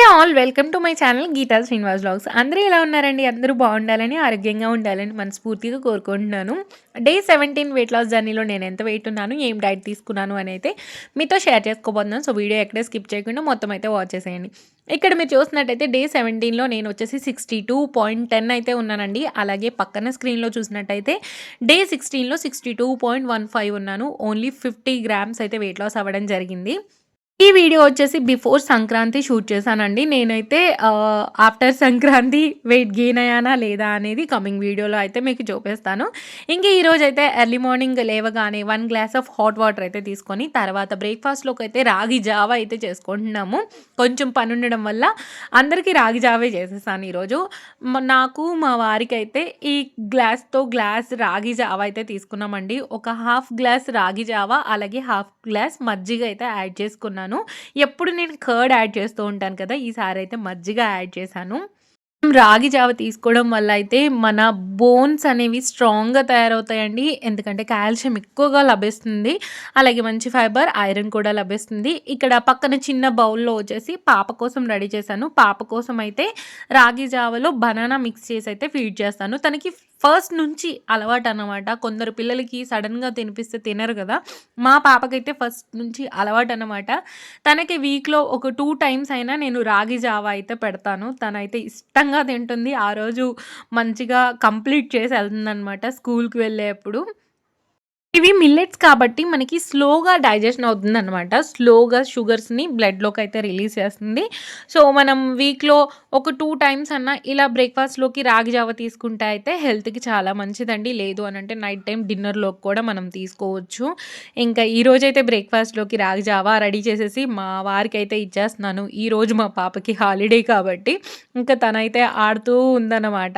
All welcome to my channel Geeta Srinivas vlogs. అందరూ ఎలా ఉన్నారండి? అందరూ బాగుండాలని, ఆరోగ్యంగా ఉండాలని మనస్ఫూర్తిగా కోరుకుంటున్నాను. డే 17 వెయిట్ లాస్ జర్నీలో నేను ఎంత వెయిట్ ఉన్నాను, ఏం డైట్ తీసుకున్నాను అని అయితే మీతో షేర్ చేసుకోబోతున్నాను. సో వీడియో ఎక్కడే స్కిప్ చేయకుండా మొత్తం అయితే వాచ్ చేసేయండి. ఇక్కడ మీరు చూసినట్టయితే డే 17లో నేను వచ్చేసి 62.10 అయితే ఉన్నానండి. అలాగే పక్కన స్క్రీన్లో చూసినట్టయితే డే 16లో 62.15 ఉన్నాను. ఓన్లీ 50 గ్రామ్స్ అయితే వెయిట్ లాస్ అవ్వడం జరిగింది. ఈ వీడియో వచ్చేసి బిఫోర్ సంక్రాంతి షూట్ చేశానండి. నేనైతే ఆఫ్టర్ సంక్రాంతి వెయిట్ గెయిన్ అయ్యానా లేదా అనేది కమింగ్ వీడియోలో అయితే మీకు చూపిస్తాను. ఇంక ఈరోజైతే ఎర్లీ మార్నింగ్ లేవగానే 1 గ్లాస్ ఆఫ్ హాట్ వాటర్ అయితే తీసుకొని తర్వాత బ్రేక్‌ఫాస్ట్‌లోకి అయితే రాగి జావ అయితే చేసుకుంటున్నాము. కొంచెం పని ఉండడం వల్ల అందరికీ రాగి జావే చేసేసాను ఈరోజు. నాకు మా వారికైతే ఈ గ్లాస్‌తో గ్లాస్ రాగి జావ అయితే తీసుకున్నామండి. ఒక హాఫ్ గ్లాస్ రాగి జావ అలాగే హాఫ్ గ్లాస్ మజ్జిగ అయితే యాడ్ చేసుకున్నాను. ఎప్పుడు నేను కర్డ్ యాడ్ చేస్తూ ఉంటాను కదా! ఈసారి అయితే మజ్జిగ యాడ్ చేశాను. రాగి జావ తీసుకోవడం వల్ల అయితే మన బోన్స్ అనేవి స్ట్రాంగ్‌గా తయారవుతాయండి. ఎందుకంటే కాల్షియం ఎక్కువగా లభిస్తుంది. అలాగే మంచి ఫైబర్, ఐరన్ కూడా లభిస్తుంది. ఇక్కడ పక్కన చిన్న బౌల్‌లో వచ్చేసి పాప కోసం రెడీ చేశాను. పాప కోసం అయితే రాగి జావలో బనానా మిక్స్ చేసి అయితే ఫీడ్ చేస్తాను. తనకి ఫస్ట్ నుంచి అలవాటనమాట. కొందరు పిల్లలకి సడెన్‌గా తినిపిస్తే తినరు కదా! మా పాపకైతే ఫస్ట్ నుంచి అలవాటనమాట. తనకి వీక్‌లో ఒక 2 టైమ్స్ అయినా నేను రాగి జావ అయితే పెడతాను. తనైతే ఇష్టంగా తింటుంది. ఆ రోజు మంచిగా కంప్లీట్ చేసి ఎళ్తుందనమాట స్కూల్‌కి వెళ్ళేప్పుడు. ఇవి మిల్లెట్స్ కాబట్టి మనకి స్లోగా డైజెషన్ అవుతుందనమాట. స్లోగా షుగర్స్‌ని బ్లడ్‌లోకైతే రిలీజ్ చేస్తుంది. సో, మనం వీక్‌లో ఒక 2 టైమ్స్ అన్నా ఇలా బ్రేక్‌ఫాస్ట్‌లోకి రాగి జావ తీసుకుంటే అయితే హెల్త్‌కి చాలా మంచిదండి. లేదు అనంటే నైట్ టైమ్ డిన్నర్‌లోకి కూడా మనం తీసుకోవచ్చు. ఇంకా ఈరోజైతే బ్రేక్‌ఫాస్ట్‌లోకి రాగి జావ రెడీ చేసేసి మా వారికైతే ఇచ్చేస్తున్నాను. ఈరోజు మా పాపకి హాలిడే కాబట్టి ఇంకా తనైతే ఆడుతూ ఉందనమాట.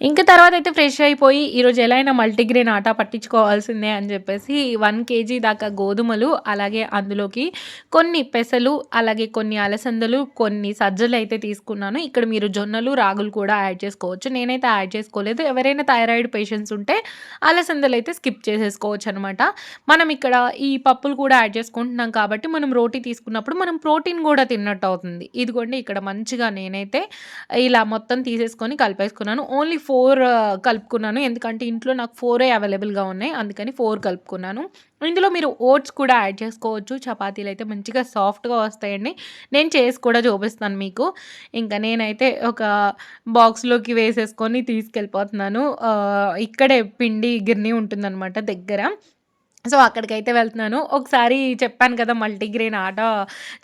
ఇంక తర్వాతయితే ఫ్రెష్ అయిపోయి ఈరోజు ఎలా అయినా మల్టీగ్రెయిన్ ఆటా పట్టించుకోవాల్సిందే అని చెప్పేసి 1 కేజీ దాకా గోధుమలు, అలాగే అందులోకి కొన్ని పెసలు, అలాగే కొన్ని అలసందలు, కొన్ని సజ్జలైతే తీసుకున్నాను. ఇక్కడ మీరు జొన్నలు, రాగులు కూడా యాడ్ చేసుకోవచ్చు. నేనైతే యాడ్ చేసుకోలేదు. ఎవరైనా థైరాయిడ్ పేషెంట్స్ ఉంటే అలసందలైతే స్కిప్ చేసేసుకోవచ్చనమాట. మనం ఇక్కడ ఈ పప్పులు కూడా యాడ్ చేసుకుంటున్నాం కాబట్టి మనం రోటీ తీసుకున్నప్పుడు మనం ప్రోటీన్ గూడా తిన్నట్టు అవుతుంది. ఇదిగోండి ఇక్కడ మంచిగా నేనైతే ఇలా మొత్తం తీసేసుకొని కలిపేసుకున్నాను. ఓన్లీ 4 కలుపుకున్నాను. ఎందుకంటే ఇంట్లో నాకు 4 అవైలబుల్‌గా ఉన్నాయి. అందుకని 4 కలుపుకున్నాను. ఇందులో మీరు ఓట్స్ కూడా యాడ్ చేసుకోవచ్చు. చపాతీలైతే మంచిగా సాఫ్ట్‌గా వస్తాయండి. నేను చేసి కూడా చూపిస్తాను మీకు. ఇంకా నేనైతే ఒక బాక్స్‌లోకి వేసేసుకొని తీసుకెళ్ళిపోతున్నాను. ఇక్కడే పిండి గిర్నీ ఉంటుందనమాట దగ్గర. సో, అక్కడికైతే వెళ్తున్నాను. ఒకసారి చెప్పాను కదా! మల్టీగ్రెయిన్ ఆటా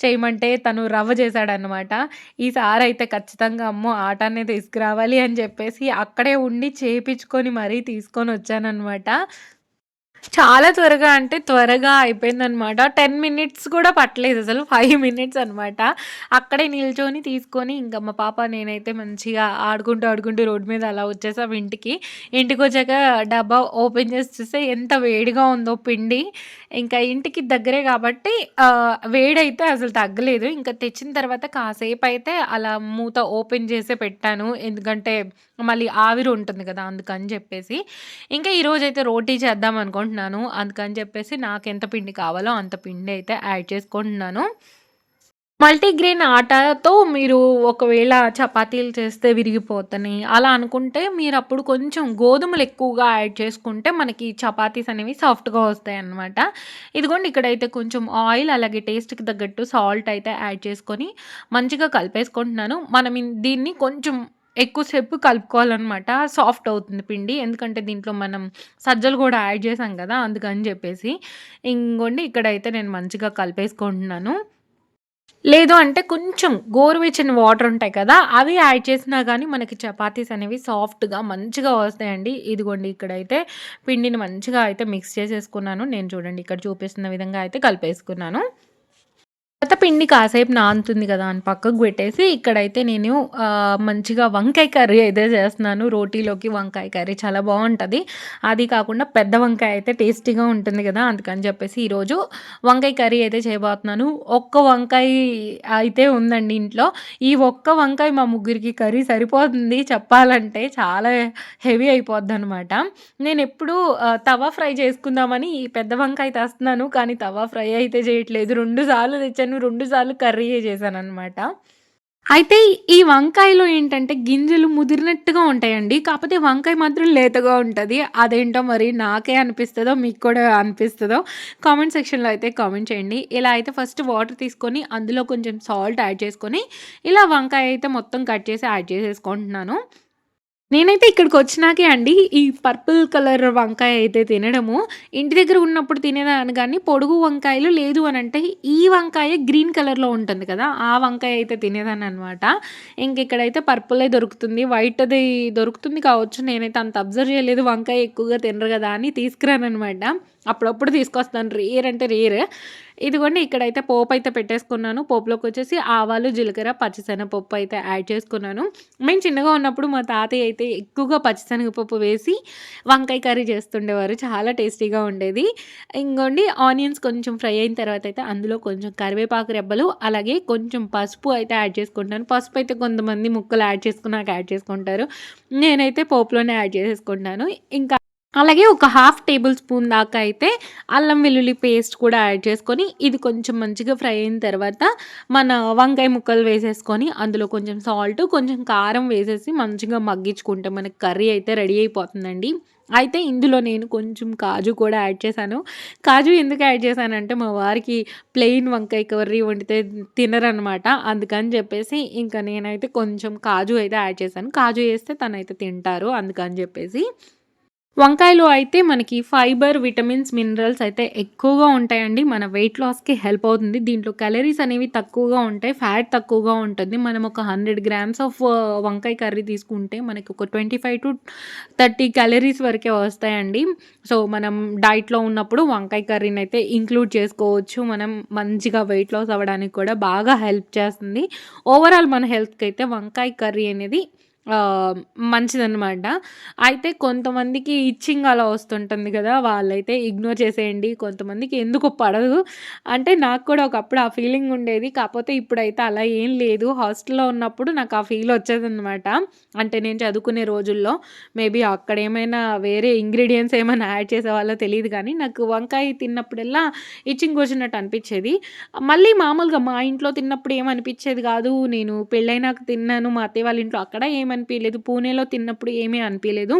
చేయమంటే తను రవ్వ చేశాడనమాట. ఈసారయితే ఖచ్చితంగా అమ్మో! ఆటానే తీసుకురావాలి అని చెప్పేసి అక్కడే ఉండి చేపిచ్చుకొని మరీ తీసుకొనొచ్చాననమాట. చాలా త్వరగా అంటే త్వరగా అయిపోయిందనమాట. 10 మినిట్స్ కూడా పట్టలేదసలు. 5 మినిట్స్ అనమాట. అక్కడే నిల్చొని తీసుకొని ఇంక మా పాప నేనైతే మంచిగా ఆడుకుంటూ రోడ్డు మీద అలా వచ్చేసాం ఇంటికి. ఇంటికొచ్చాక డబ్బా ఓపెన్ చేసి చూస్తే ఎంత వేడిగా ఉందో పిండి. ఇంకా ఇంటికి దగ్గరే కాబట్టి వేడైతే అసలు తగ్గలేదు. ఇంకా తెచ్చిన తర్వాత కాసేపయితే అలా మూత ఓపెన్ చేసే పెట్టాను. ఎందుకంటే మళ్ళీ ఆవిరి ఉంటుంది కదా! అందుకని చెప్పేసి. ఇంకా ఈరోజైతే రోటీ చేద్దాం అనుకుంటున్నాను. అందుకని చెప్పేసి నాకెంత పిండి కావాలో అంత పిండి అయితే యాడ్ చేసుకుంటున్నాను. మల్టీగ్రెయిన్ ఆటాతో మీరు ఒకవేళ చపాతీలు చేస్తే విరిగిపోతన్నాయి అలా అనుకుంటే మీరప్పుడు కొంచెం గోధుమలు ఎక్కువగా యాడ్ చేసుకుంటే మనకి చపాతీస్ అనేవి సాఫ్ట్‌గా వస్తాయన్నమాట. ఇదిగోండి ఇక్కడైతే కొంచెం ఆయిల్ అలాగే టేస్ట్‌కి తగ్గట్టు సాల్ట్ అయితే యాడ్ చేసుకొని మంచిగా కలిపేసుకుంటున్నాను. మనం దీన్ని కొంచెం ఎక్కువ సేపు కలుపుకోవాలనమాట. సాఫ్ట్ అవుతుంది పిండి. ఎందుకంటే దీంట్లో మనం సజ్జలు గూడా యాడ్ చేసాం గదా! అందుకని జెప్పేసి. ఇంగోండి ఇక్కడైతే నేను మంచిగా కలిపేసుకుంటున్నాను. లేదు అంటే కొంచెం గోరువెచ్చని వాటర్ ఉంటాయి కదా! అవి యాడ్ చేసినా గానీ మనకి చపాతీస్ అనేవి సాఫ్ట్‌గా మంచిగా వస్తాయండి. ఇదిగోండి ఇక్కడైతే పిండిని మంచిగా అయితే మిక్స్ చేసేసుకున్నాను. నేను చూడండి ఇక్కడ చూపిస్తున్న విధంగా అయితే కలిపేసుకున్నాను. తర్వాత పిండి కాసేపు నానుతుంది కదా అని పక్కకు పెట్టేసి ఇక్కడైతే నేను మంచిగా వంకాయ కర్రీ అయితే చేస్తున్నాను. రోటీలోకి వంకాయ కర్రీ చాలా బావుంటది. అది కాకుండా పెద్ద వంకాయ అయితే టేస్టీగా ఉంటుంది కదా! అందుకని చెప్పేసి ఈరోజు వంకాయ కర్రీ అయితే చేయబోతున్నాను. ఒక్క వంకాయ అయితే ఉందండి ఇంట్లో. ఈ ఒక్క వంకాయ మా ముగ్గురికి కర్రీ సరిపోతుంది చెప్పాలంటే. చాలా హెవీ అయిపోద్దనమాట. నేనెప్పుడూ తవా ఫ్రై చేసుకుందామని ఈ పెద్ద వంకాయ తెస్తున్నాను. కానీ తవా ఫ్రై అయితే చేయట్లేదు. 2 సార్లు తెచ్చాను. 2 సార్లు కర్రీయే చేశాననమాట. అయితే ఈ వంకాయలో ఏంటంటే గింజలు ముదిరినట్టుగా ఉంటాయండి. కాపోతే వంకాయ మాత్రం లేతగా ఉంటది. అదేంటో మరి నాకే అనిపిస్తదో, మీకు కూడా అనిపిస్తదో కామెంట్ సెక్షన్‌లో అయితే కామెంట్ చేయండి. ఇలా అయితే ఫస్ట్ వాటర్ తీసుకొని అందులో కొంచెం సాల్ట్ యాడ్ చేసుకొని, ఇలా వంకాయ అయితే మొత్తం కట్ చేసి యాడ్ చేసేసుకుంటున్నాను. నేనైతే ఇక్కడికొచ్చినాకే అండి, ఈ పర్పుల్ కలర్ వంకాయ అయితే తినడము. ఇంటి దగ్గర ఉన్నప్పుడు తినేదాన్ని గానీ, పొడుగు వంకాయలు లేదు అనంటే, ఈ వంకాయ గ్రీన్ కలర్‌లో ఉంటుంది కదా! ఆ వంకాయ అయితే తినేదాన్ననమాట. ఇంకిక్కడైతే పర్పులే దొరుకుతుంది. వైట్‌ది దొరుకుతుంది కావచ్చు. నేనైతే అంత అబ్జర్వ్ చేయలేదు. వంకాయ ఎక్కువగా తినరు గదా! అని తీసుకురాననమాట. అప్పుడప్పుడు తీసుకొస్తాను. రేర్ అంటే రేర్. ఇదిగోండి ఇక్కడైతే పోపయితే పెట్టేసుకున్నాను. పోపులోకొచ్చేసి ఆవాలు, జీలకర్ర, పచ్చిశనగపప్పు అయితే యాడ్ చేసుకున్నాను. మేము చిన్నగా ఉన్నప్పుడు మా తాతయ్య అయితే ఎక్కువగా పచ్చిశనగపప్పు వేసి వంకాయ కర్రీ చేస్తుండేవారు. చాలా టేస్టీగా ఉండేది. ఇంగోండి ఆనియన్స్ కొంచెం ఫ్రై అయిన తర్వాత అయితే అందులో కొంచెం కరివేపాకు రెబ్బలు, అలాగే కొంచెం పసుపు అయితే యాడ్ చేసుకుంటాను. పసుపు అయితే కొంతమంది ముక్కలు యాడ్ చేసుకున్నాక యాడ్ చేసుకుంటారు. నేనైతే పోపులోనే యాడ్ చేసేసుకుంటాను. ఇంకా అలాగే ఒక హాఫ్ టేబుల్ స్పూన్ దాకా అయితే అల్లం వెల్లుల్లి పేస్ట్ కూడా యాడ్ చేసుకొని, ఇది కొంచెం మంచిగా ఫ్రై అయిన తర్వాత మన వంకాయ ముక్కలు వేసేసుకొని, అందులో కొంచెం సాల్ట్, కొంచెం కారం వేసేసి మంచిగా మగ్గించుకుంటే మనకి కర్రీ అయితే రెడీ అయిపోతుందండి. అయితే ఇందులో నేను కొంచెం కాజు కూడా యాడ్ చేశాను. కాజు ఎందుకు యాడ్ చేశానంటే మా వారికి ప్లెయిన్ వంకాయ కర్రీ వండితే తినరనమాట. అందుకని చెప్పేసి ఇంకా నేనైతే కొంచెం కాజు అయితే యాడ్ చేశాను. కాజు ఏస్తే తనైతే తింటారు అందుకని చెప్పేసి. వంకాయలో అయితే మనకి ఫైబర్, విటమిన్స్, మినరల్స్ అయితే ఎక్కువగా ఉంటాయండి. మన వెయిట్ లాస్‌కి హెల్ప్ అవుతుంది. దీంట్లో క్యాలరీస్ అనేవి తక్కువగా ఉంటాయి. ఫ్యాట్ తక్కువగా ఉంటుంది. మనం ఒక 100 గ్రామ్స్ ఆఫ్ వంకాయ కర్రీ తీసుకుంటే మనకి ఒక 25-30 క్యాలరీస్ వరకే వస్తాయండి. సో, మనం డైట్‌లో ఉన్నప్పుడు వంకాయ కర్రీనైతే ఇంక్లూడ్ చేసుకోవచ్చు. మనం మంచిగా వెయిట్ లాస్ అవ్వడానికి కూడా బాగా హెల్ప్ చేస్తుంది. ఓవరాల్ మన హెల్త్‌కైతే వంకాయ కర్రీ అనేది మంచిదనమాట. అయితే కొంతమందికి ఇచ్చింగ్ అలా వస్తుంటుంది గదా! వాళ్ళైతే ఇగ్నోర్ చేసేయండి. కొంతమందికి ఎందుకో పడదు. అంటే నాకు కూడా ఒకప్పుడు ఆ ఫీలింగ్ ఉండేది. కాపోతే ఇప్పుడైతే అలా ఏం లేదు. హాస్టల్‌లో ఉన్నప్పుడు నాకు ఆ ఫీల్ వచ్చేదనమాట. అంటే నేను చదువుకునే రోజుల్లో మేబీ అక్కడేమైనా వేరే ఇంగ్రీడియెంట్స్ ఏమైనా యాడ్ చేసేవాళ్ళో తెలీదు గానీ, నాకు వంకాయ తిన్నప్పుడల్లా ఇచ్చింగ్ వచ్చినట్టు అనిపిచ్చేది. మళ్ళీ మామూలుగా మా ఇంట్లో తిన్నప్పుడు ఏమనిపిచ్చేది గాదు. నేను పెళ్ళైనాక తిన్నాను మా అత్తయ్య వాళ్ళ ఇంట్లో. అక్కడ ఏమనిపియలేదు. పూణేలో తిన్నప్పుడు ఏమీ అనిపియలేదు.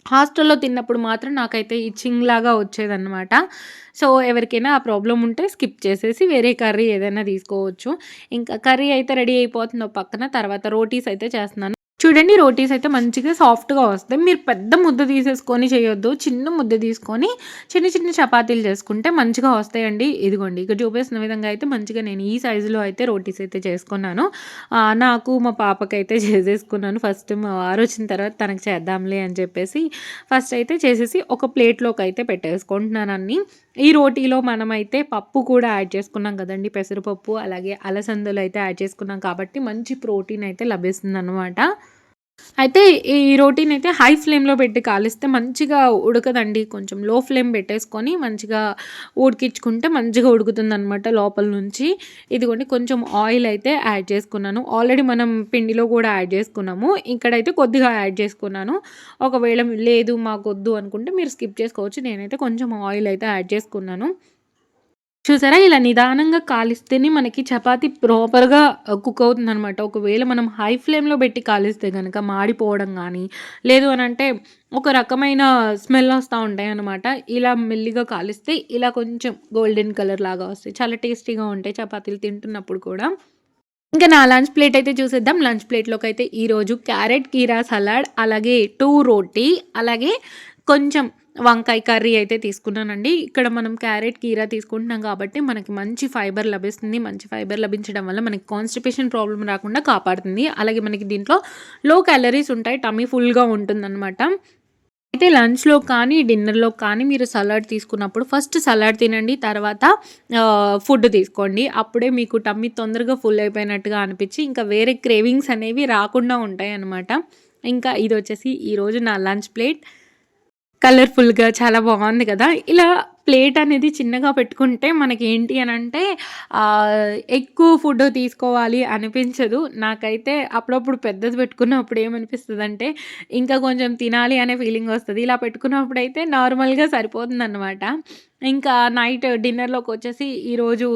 హాస్టల్‌లో తిన్నప్పుడు మాత్రం నాకైతే ఇచ్చింగ్ లాగా వచ్చేదనమాట. సో, ఎవరికైనా ఆ ప్రాబ్లమ్ ఉంటే స్కిప్ చేసేసి వేరే కర్రీ ఏదైనా తీసుకోవచ్చు. ఇంకా కర్రీ అయితే రెడీ అయిపోతుంది ఓ పక్కన. తర్వాత రోటీస్ అయితే చేస్తున్నాను. చూడండి రోటీస్ అయితే మంచిగా సాఫ్ట్‌గా వస్తాయి. మీరు పెద్ద ముద్ద తీసేసుకొని చేయొద్దు. చిన్న ముద్ద తీసుకొని చిన్న చిన్న చపాతీలు చేసుకుంటే మంచిగా వస్తాయండి. ఇదిగోండి ఇక్కడ చూపిస్తున్న విధంగా అయితే మంచిగా నేను ఈ సైజులో అయితే రోటీస్ అయితే చేసుకున్నాను. నాకు మా పాపకైతే చేసేసుకున్నాను. ఫస్ట్ మా వారొచ్చిన తర్వాత తనకి చేద్దాంలే అని చెప్పేసి ఫస్ట్ అయితే చేసేసి ఒక ప్లేట్‌లోకి అయితే పెట్టేసుకుంటున్నాను అన్నీ. ఈ రోటీలో మనమైతే పప్పు కూడా యాడ్ చేసుకున్నాం కదండీ! పెసరపప్పు అలాగే అలసందలు అయితే యాడ్ చేసుకున్నాం కాబట్టి మంచి ప్రోటీన్ అయితే లభిస్తుందనమాట. అయితే ఈ రోటీనైతే హై ఫ్లేమ్‌లో పెట్టి కాలిస్తే మంచిగా ఉడకదండి. కొంచెం లో ఫ్లేమ్ పెట్టేసుకొని మంచిగా ఉడికించుకుంటే మంచిగా ఉడుకుతుందనమాట లోపల నుంచి. ఇదిగోండి కొంచెం ఆయిల్ అయితే యాడ్ చేసుకున్నాను. ఆల్రెడీ మనం పిండిలో కూడా యాడ్ చేసుకున్నాము. ఇక్కడైతే కొద్దిగా యాడ్ చేసుకున్నాను. ఒకవేళ లేదు మాకొద్దు అనుకుంటే మీరు స్కిప్ చేసుకోవచ్చు. నేనైతే కొంచెం ఆయిల్ అయితే యాడ్ చేసుకున్నాను. చూసారా? ఇలా నిదానంగా కాలిస్తేనే మనకి చపాతీ ప్రాపర్‌గా కుక్ అవుతుందనమాట. ఒకవేళ మనం హై ఫ్లేమ్‌లో పెట్టి కాలిస్తే గనక మాడిపోవడం గానీ, లేదు అనంటే ఒక రకమైన స్మెల్ ఒస్తా ఉంటాయనమాట. ఇలా మెల్లిగా కాలిస్తే ఇలా కొంచెం గోల్డెన్ కలర్ లాగా వస్తాయి. చాలా టేస్టీగా ఉంటాయి చపాతీలు తింటున్నప్పుడు కూడా. ఇంకా నా లంచ్ ప్లేట్ అయితే చూసేద్దాం. లంచ్ ప్లేట్‌లోకైతే ఈరోజు క్యారెట్, కీరా సలాడ్, అలాగే 2 రోటీ, అలాగే కొంచెం వంకాయ కర్రీ అయితే తీసుకున్నానండి. ఇక్కడ మనం క్యారెట్, కీరా తీసుకుంటున్నాం కాబట్టి మనకి మంచి ఫైబర్ లభిస్తుంది. మంచి ఫైబర్ లభించడం వల్ల మనకి కాన్‌స్టిపేషన్ ప్రాబ్లమ్ రాకుండా కాపాడుతుంది. అలాగే మనకి దీంట్లో లో క్యాలరీస్ ఉంటాయి. టమ్మీ ఫుల్‌గా ఉంటుందనమాట. అయితే లంచ్‌లో కానీ, డిన్నర్‌లో కానీ మీరు సలాడ్ తీసుకున్నప్పుడు ఫస్ట్ సలాడ్ తినండి. తర్వాత ఫుడ్ తీసుకోండి. అప్పుడే మీకు టమ్మీ తొందరగా ఫుల్ అయిపోయినట్టుగా అనిపిచ్చి, ఇంకా వేరే క్రేవింగ్స్ అనేవి రాకుండా ఉంటాయనమాట. ఇంకా ఇదొచ్చేసి ఈరోజు నా లంచ్ ప్లేట్. కలర్‌ఫుల్‌గా చాలా బావుంది గదా! ఇలా ప్లేట్ అనేది చిన్నగా పెట్టుకుంటే మనకేంటి అనంటే ఎక్కువ ఫుడ్ తీసుకోవాలి అనిపించదు. నాకైతే అప్పుడప్పుడు పెద్దది పెట్టుకున్నప్పుడు ఏమనిపిస్తదంటే, ఇంకా కొంచెం తినాలి అనే ఫీలింగొస్తది. ఇలా పెట్టుకున్నప్పుడైతే నార్మల్‌గా సరిపోతుందనమాట. ఇంకా నైట్ డిన్నర్‌లోకొచ్చేసి ఈరోజు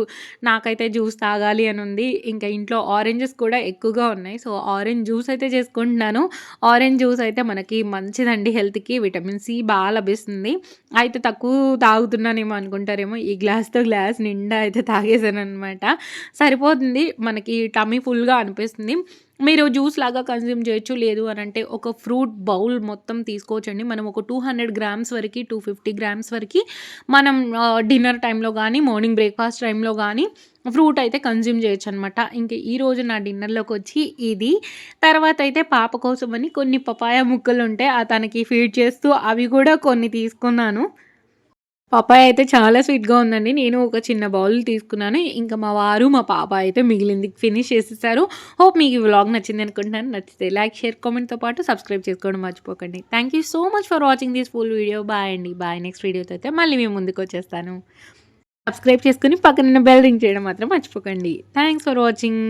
నాకైతే జ్యూస్ తాగాలి అనుంది. ఇంకా ఇంట్లో ఆరెంజెస్ కూడా ఎక్కువగా ఉన్నాయి. సో, ఆరెంజ్ జ్యూస్ అయితే చేసుకుంటున్నాను. ఆరెంజ్ జ్యూస్ అయితే మనకి మంచిదండి హెల్త్‌కి. విటమిన్ సి లభిస్తుంది. అయితే తక్కువ తాగుతున్నానేమో అనుకుంటారేమో. ఈ గ్లాస్‌తో గ్లాస్ నిండా అయితే తాగేసాననమాట. సరిపోతుంది. మనకి టమ్మీ ఫుల్‌గా అనిపిస్తుంది. మీరు జ్యూస్ లాగా కన్జ్యూమ్ చేయొచ్చు. లేదు అనంటే ఒక ఫ్రూట్ బౌల్ మొత్తం తీసుకోవచ్చండి. మనం ఒక 200 గ్రామ్స్ వరకి, 250 గ్రామ్స్ వరకి మనం డిన్నర్ టైంలో గానీ, మార్నింగ్ బ్రేక్‌ఫాస్ట్ టైంలో గానీ ఫ్రూట్ అయితే కన్జ్యూమ్ చేయొచ్చనమాట. ఇంక ఈరోజు నా డిన్నర్‌లోకొచ్చి ఇది. తర్వాతయితే పాప కోసమని కొన్ని పపాయ ముక్కలుంటే తనకి ఫీడ్ చేస్తూ అవి గూడా కొన్ని తీసుకున్నాను. పపాయ అయితే చాలా స్వీట్‌గా ఉందండి. నేను ఒక చిన్న బౌల్ తీసుకున్నాను. ఇంకా మా వారు, మా పాప అయితే మిగిలింది ఫినిష్ చేసేసారు. హోప్ మీకు ఈ వ్లాగ్ నచ్చింది అనుకుంటున్నాను. నచ్చితే లైక్, షేర్, కామెంట్‌తో పాటు సబ్స్క్రైబ్ చేసుకోవడం మర్చిపోకండి. Thank you so much for watching this full video. Bye అండి. బాయ్. నెక్స్ట్ వీడియోతో అయితే మళ్ళీ మీ ముందుకొచ్చేస్తాను. సబ్స్క్రైబ్ చేసుకొని పక్కనున్న బెల్ రింగ్ చేయడం మాత్రం మర్చిపోకండి. Thanks for watching.